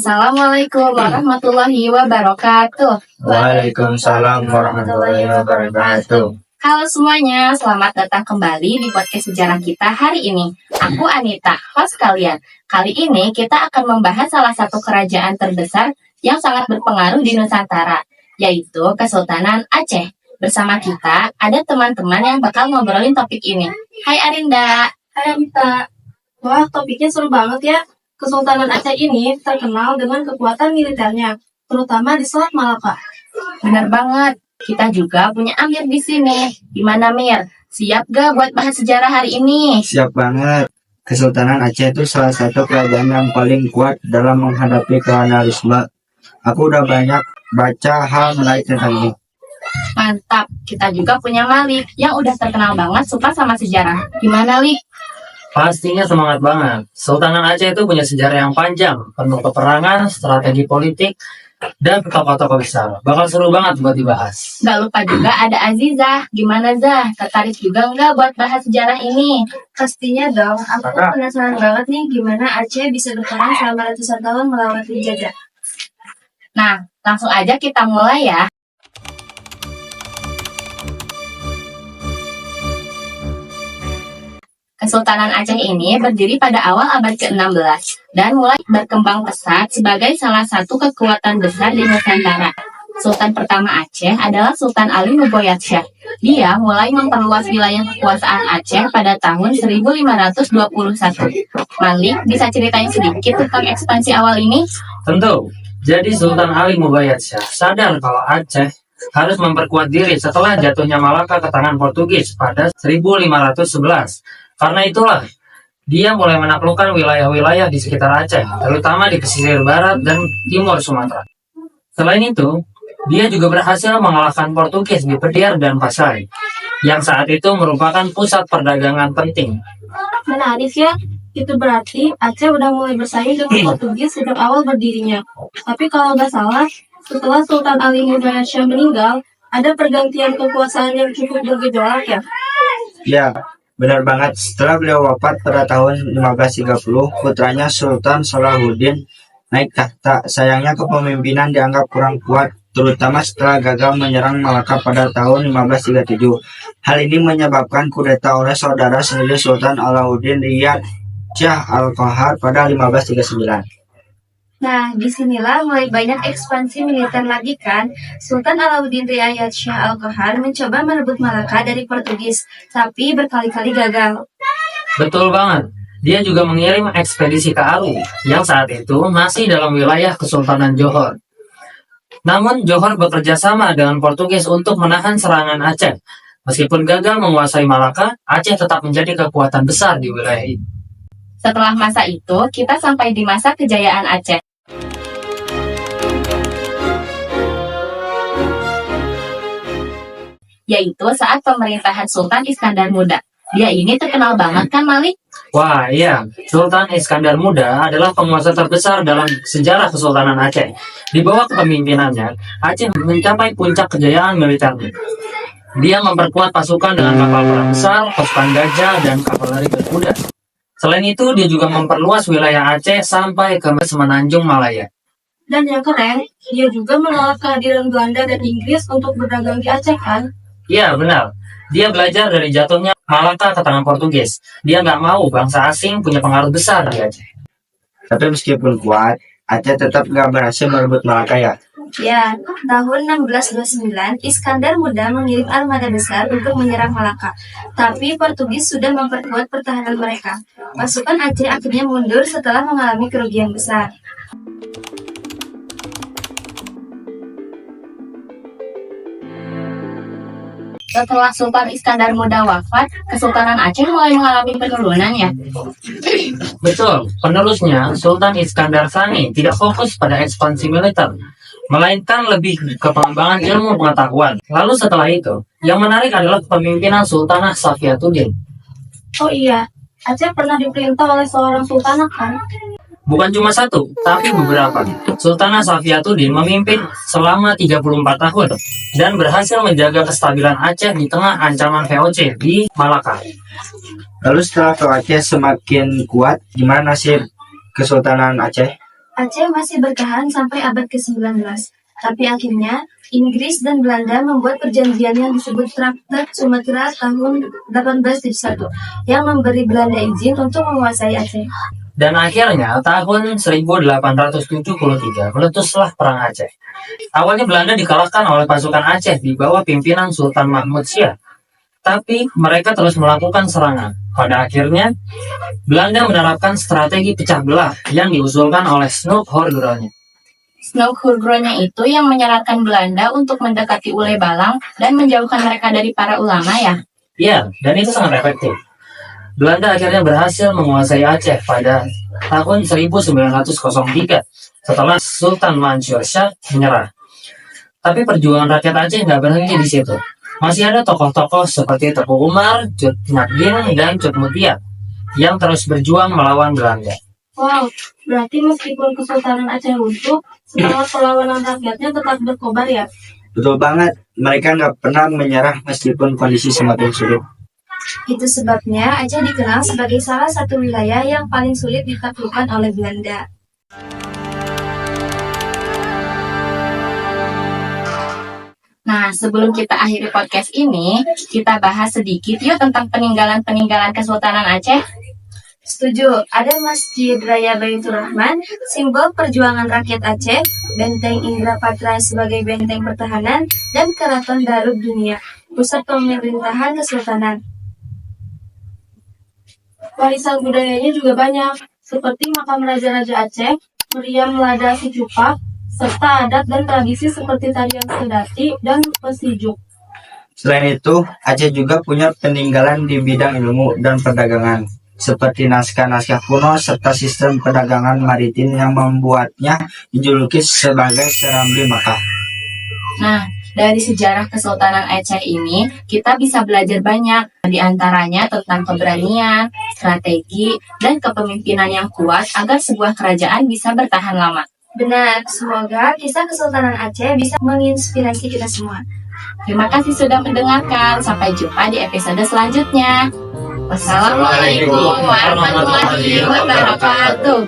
Assalamualaikum warahmatullahi wabarakatuh. Waalaikumsalam warahmatullahi wabarakatuh. Halo semuanya, selamat datang kembali di podcast sejarah kita hari ini. Aku Anita, host kalian. Kali ini kita akan membahas salah satu kerajaan terbesar yang sangat berpengaruh di Nusantara, yaitu Kesultanan Aceh. Bersama kita ada teman-teman yang bakal ngobrolin topik ini. Hai Arinda. Hai Anita. Wah, topiknya seru banget ya. Kesultanan Aceh ini terkenal dengan kekuatan militernya, terutama di Selat Malaka. Benar banget. Kita juga punya Amir di sini. Gimana Mir? Siap gak buat bahas sejarah hari ini? Siap banget. Kesultanan Aceh itu salah satu kerajaan yang paling kuat dalam menghadapi kolonialisme. Aku udah banyak baca hal menarik tentang ini. Mantap. Kita juga punya Malik yang udah terkenal banget suka sama sejarah. Gimana Lik? Pastinya semangat banget. Sultanan Aceh itu punya sejarah yang panjang, penuh peperangan, strategi politik, dan tokoh-tokoh besar. Bakal seru banget buat dibahas. Gak lupa juga ada Azizah. Gimana Zah? Tertarik juga nggak buat bahas sejarah ini? Pastinya dong, aku penasaran banget nih gimana Aceh bisa bertahan selama ratusan tahun melawan penjajah. Nah, langsung aja kita mulai ya. Kesultanan Aceh ini berdiri pada awal abad ke-16 dan mulai berkembang pesat sebagai salah satu kekuatan besar di Nusantara. Sultan pertama Aceh adalah Sultan Ali Muboyat Shah. Dia mulai memperluas wilayah kekuasaan Aceh pada tahun 1521. Malik, bisa ceritain sedikit tentang ekspansi awal ini? Tentu. Jadi Sultan Ali Mubayyad Shah sadar kalau Aceh harus memperkuat diri setelah jatuhnya Malaka ke tangan Portugis pada 1511. Karena itulah, dia mulai menaklukkan wilayah-wilayah di sekitar Aceh, terutama di pesisir barat dan timur Sumatera. Selain itu, dia juga berhasil mengalahkan Portugis di Pediar dan Pasai, yang saat itu merupakan pusat perdagangan penting. Menarik ya, itu berarti Aceh udah mulai bersaing dengan Portugis sejak awal berdirinya. Tapi kalau nggak salah, setelah Sultan Ali Mubayyad Shah meninggal, ada pergantian kekuasaan yang cukup bergejolak ya? Ya, benar banget. Setelah beliau wafat pada tahun 1530, putranya Sultan Salahuddin naik tahta. Sayangnya kepemimpinan dianggap kurang kuat, terutama setelah gagal menyerang Malaka pada tahun 1537. Hal ini menyebabkan kudeta oleh saudara sendiri Sultan Alauddin Riyad Shah Al-Qahar pada 1539. Nah, disinilah mulai banyak ekspansi militer lagi kan. Sultan Alauddin Riyad Shah Al-Qahar mencoba merebut Malaka dari Portugis, tapi berkali-kali gagal. Betul banget. Dia juga mengirim ekspedisi ke Aru, yang saat itu masih dalam wilayah Kesultanan Johor. Namun, Johor bekerja sama dengan Portugis untuk menahan serangan Aceh. Meskipun gagal menguasai Malaka, Aceh tetap menjadi kekuatan besar di wilayah itu. Setelah masa itu, kita sampai di masa kejayaan Aceh. Yaitu saat pemerintahan Sultan Iskandar Muda. Dia ini terkenal banget kan Malik? Wah, iya. Sultan Iskandar Muda adalah penguasa terbesar dalam sejarah Kesultanan Aceh. Di bawah kepemimpinannya, Aceh mencapai puncak kejayaan militernya. Dia memperkuat pasukan dengan kapal perang besar, pasukan gajah, dan kavaleri berkuda. Selain itu, dia juga memperluas wilayah Aceh sampai ke Semenanjung Malaya. Dan yang keren, dia juga menolak kehadiran Belanda dan Inggris untuk berdagang di Aceh kan? Iya, benar. Dia belajar dari jatuhnya Malaka ke tangan Portugis. Dia nggak mau bangsa asing punya pengaruh besar di Aceh. Tapi meskipun kuat, Aceh tetap nggak berhasil merebut Malaka ya. Ya, tahun 1629, Iskandar Muda mengirim armada besar untuk menyerang Malaka. Tapi Portugis sudah memperkuat pertahanan mereka. Pasukan Aceh akhirnya mundur setelah mengalami kerugian besar. Setelah Sultan Iskandar Muda wafat, Kesultanan Aceh mulai mengalami penurunan ya. Betul, penerusnya Sultan Iskandar Sani tidak fokus pada ekspansi militer, melainkan lebih ke pengembangan ilmu pengetahuan. Lalu setelah itu, yang menarik adalah kepemimpinan Sultanah Safiatuddin. Oh iya, Aceh pernah diperintah oleh seorang sultanah kan? Bukan cuma satu, tapi beberapa. Sultanah Safiatuddin memimpin selama 34 tahun dan berhasil menjaga kestabilan Aceh di tengah ancaman VOC di Malaka. Lalu setelah Aceh semakin kuat, gimana nasib Kesultanan Aceh? Aceh masih bertahan sampai abad ke-19. Tapi akhirnya, Inggris dan Belanda membuat perjanjian yang disebut Traktat Sumatera tahun 1871 yang memberi Belanda izin untuk menguasai Aceh. Dan akhirnya tahun 1873 meletuslah Perang Aceh. Awalnya Belanda dikalahkan oleh pasukan Aceh di bawah pimpinan Sultan Mahmud Syah. Tapi mereka terus melakukan serangan. Pada akhirnya, Belanda menerapkan strategi pecah belah yang diusulkan oleh Snoeck-Oorgerone. Snoeck-Oorgerone itu yang menyarankan Belanda untuk mendekati Ule Balang dan menjauhkan mereka dari para ulama ya. Ya, dan itu sangat efektif. Belanda akhirnya berhasil menguasai Aceh pada tahun 1903 setelah Sultan Mansur Shah menyerah. Tapi perjuangan rakyat Aceh nggak berhenti di situ. Masih ada tokoh-tokoh seperti Teku Umar, Cut Nyak dan Cut Mutia yang terus berjuang melawan Belanda. Wow, berarti meskipun Kesultanan Aceh runtuh, semangat perlawanan rakyatnya tetap berkobar ya? Betul banget, mereka nggak pernah menyerah meskipun kondisi semakin sulit. Itu sebabnya Aceh dikenal sebagai salah satu wilayah yang paling sulit ditaklukkan oleh Belanda. Nah, sebelum kita akhiri podcast ini, kita bahas sedikit yuk tentang peninggalan-peninggalan Kesultanan Aceh. Setuju, ada Masjid Raya Baitur Rahman, simbol perjuangan rakyat Aceh, Benteng Indrapatra sebagai benteng pertahanan, dan Keraton Darud Dunia, pusat pemerintahan Kesultanan. Warisan budayanya juga banyak, seperti makam Raja-Raja Aceh, meriam lada Sicupak, serta adat dan tradisi seperti tarian sedati dan pesijuk. Selain itu, Aceh juga punya peninggalan di bidang ilmu dan perdagangan, seperti naskah-naskah kuno serta sistem perdagangan maritim yang membuatnya dijuluki sebagai Serambi Makkah. Nah, dari sejarah Kesultanan Aceh ini, kita bisa belajar banyak, di antaranya tentang keberanian, strategi, dan kepemimpinan yang kuat agar sebuah kerajaan bisa bertahan lama. Benar, semoga kisah Kesultanan Aceh bisa menginspirasi kita semua. Terima kasih sudah mendengarkan. Sampai jumpa di episode selanjutnya. Wassalamualaikum warahmatullahi wabarakatuh.